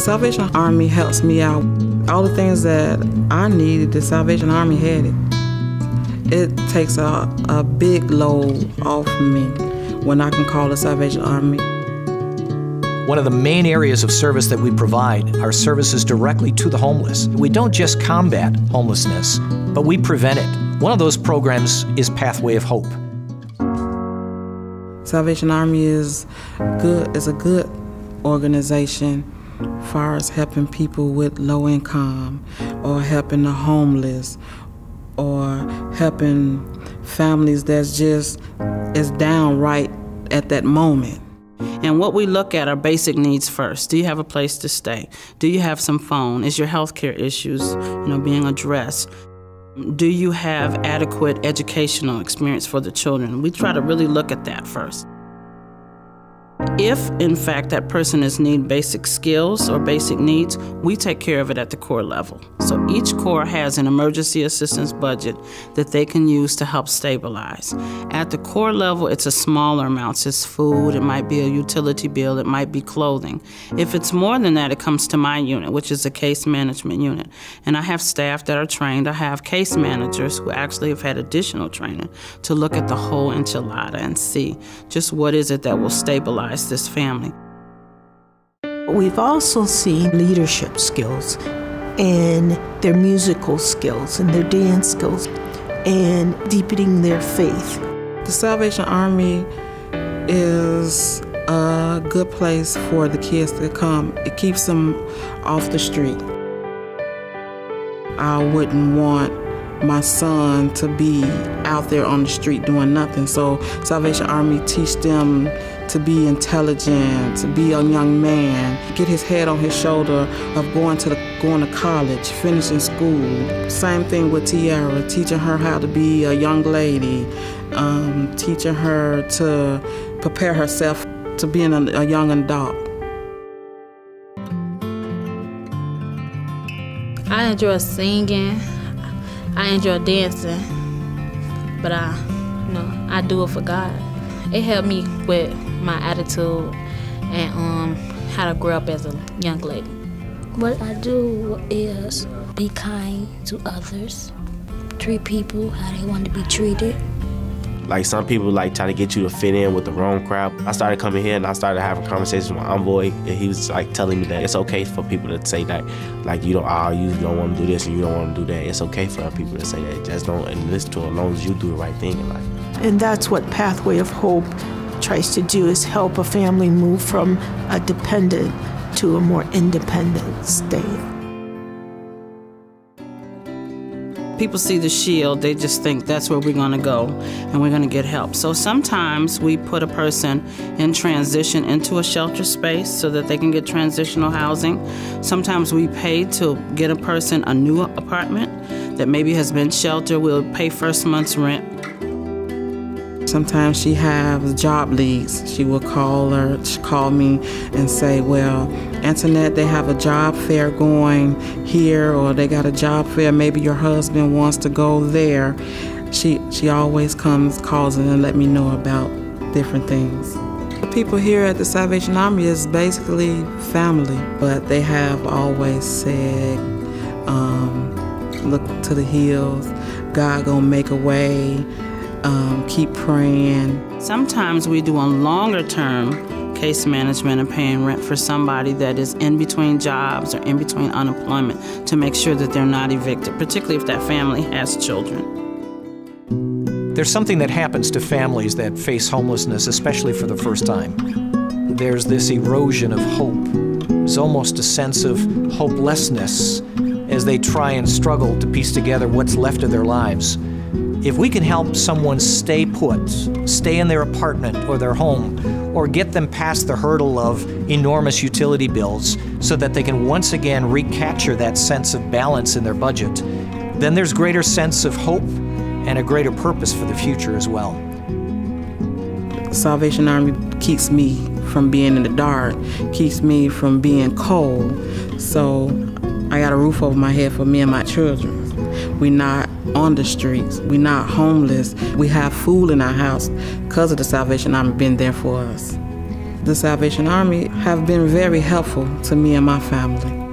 Salvation Army helps me out. All the things that I needed, the Salvation Army had it. It takes a big load off me when I can call the Salvation Army. One of the main areas of service that we provide are services directly to the homeless. We don't just combat homelessness, but we prevent it. One of those programs is Pathway of Hope. Salvation Army is a good organization as far as helping people with low income, or helping the homeless, or helping families that's just is down right at that moment. And what we look at are basic needs first. Do you have a place to stay? Do you have some phone? Is your health care issues, being addressed? Do you have adequate educational experience for the children? We try to really look at that first. If, in fact, that person is needing basic skills or basic needs, we take care of it at the core level. So each core has an emergency assistance budget that they can use to help stabilize. At the core level, it's a smaller amount. It's food, it might be a utility bill, it might be clothing. If it's more than that, it comes to my unit, which is a case management unit. And I have staff that are trained. I have case managers who actually have had additional training to look at the whole enchilada and see just what is it that will stabilize this family. We've also seen leadership skills and their musical skills and their dance skills and deepening their faith. The Salvation Army is a good place for the kids to come. It keeps them off the street. I wouldn't want my son to be out there on the street doing nothing. So Salvation Army teach them to be intelligent, to be a young man, get his head on his shoulder of going to college, finishing school. Same thing with Tiara, teaching her how to be a young lady, teaching her to prepare herself to being a young adult. I enjoy singing. I enjoy dancing, but I do it for God. It helped me with my attitude and how to grow up as a young lady. What I do is be kind to others, treat people how they want to be treated. Like some people try to get you to fit in with the wrong crowd. I started coming here and I started having conversations with my envoy, and he was telling me that it's okay for people to say that, you don't want to do this and you don't want to do that. It's okay for people to say that. Just don't listen to it as long as you do the right thing in life. And that's what Pathway of Hope tries to do, is help a family move from a dependent to a more independent state. People see the shield, they just think that's where we're going to go and we're going to get help. So sometimes we put a person in transition into a shelter space so that they can get transitional housing. Sometimes we pay to get a person a new apartment that maybe has been sheltered. We'll pay first month's rent. Sometimes she has job leads. She will call me and say, well, Antoinette, they have a job fair going here, or they got a job fair, maybe your husband wants to go there. She always calls and let me know about different things. The people here at the Salvation Army is basically family, but they have always said, look to the hills, God gonna make a way. Keep praying. Sometimes we do a longer-term case management and paying rent for somebody that is in between jobs or in between unemployment to make sure that they're not evicted, particularly if that family has children. There's something that happens to families that face homelessness, especially for the first time. There's this erosion of hope. There's almost a sense of hopelessness as they try and struggle to piece together what's left of their lives. If we can help someone stay put, stay in their apartment or their home, or get them past the hurdle of enormous utility bills so that they can once again recapture that sense of balance in their budget, then there's greater sense of hope and a greater purpose for the future as well. The Salvation Army keeps me from being in the dark, keeps me from being cold. So I got a roof over my head for me and my children. We're not on the streets. We're not homeless. We have food in our house because of the Salvation Army being there for us. The Salvation Army have been very helpful to me and my family.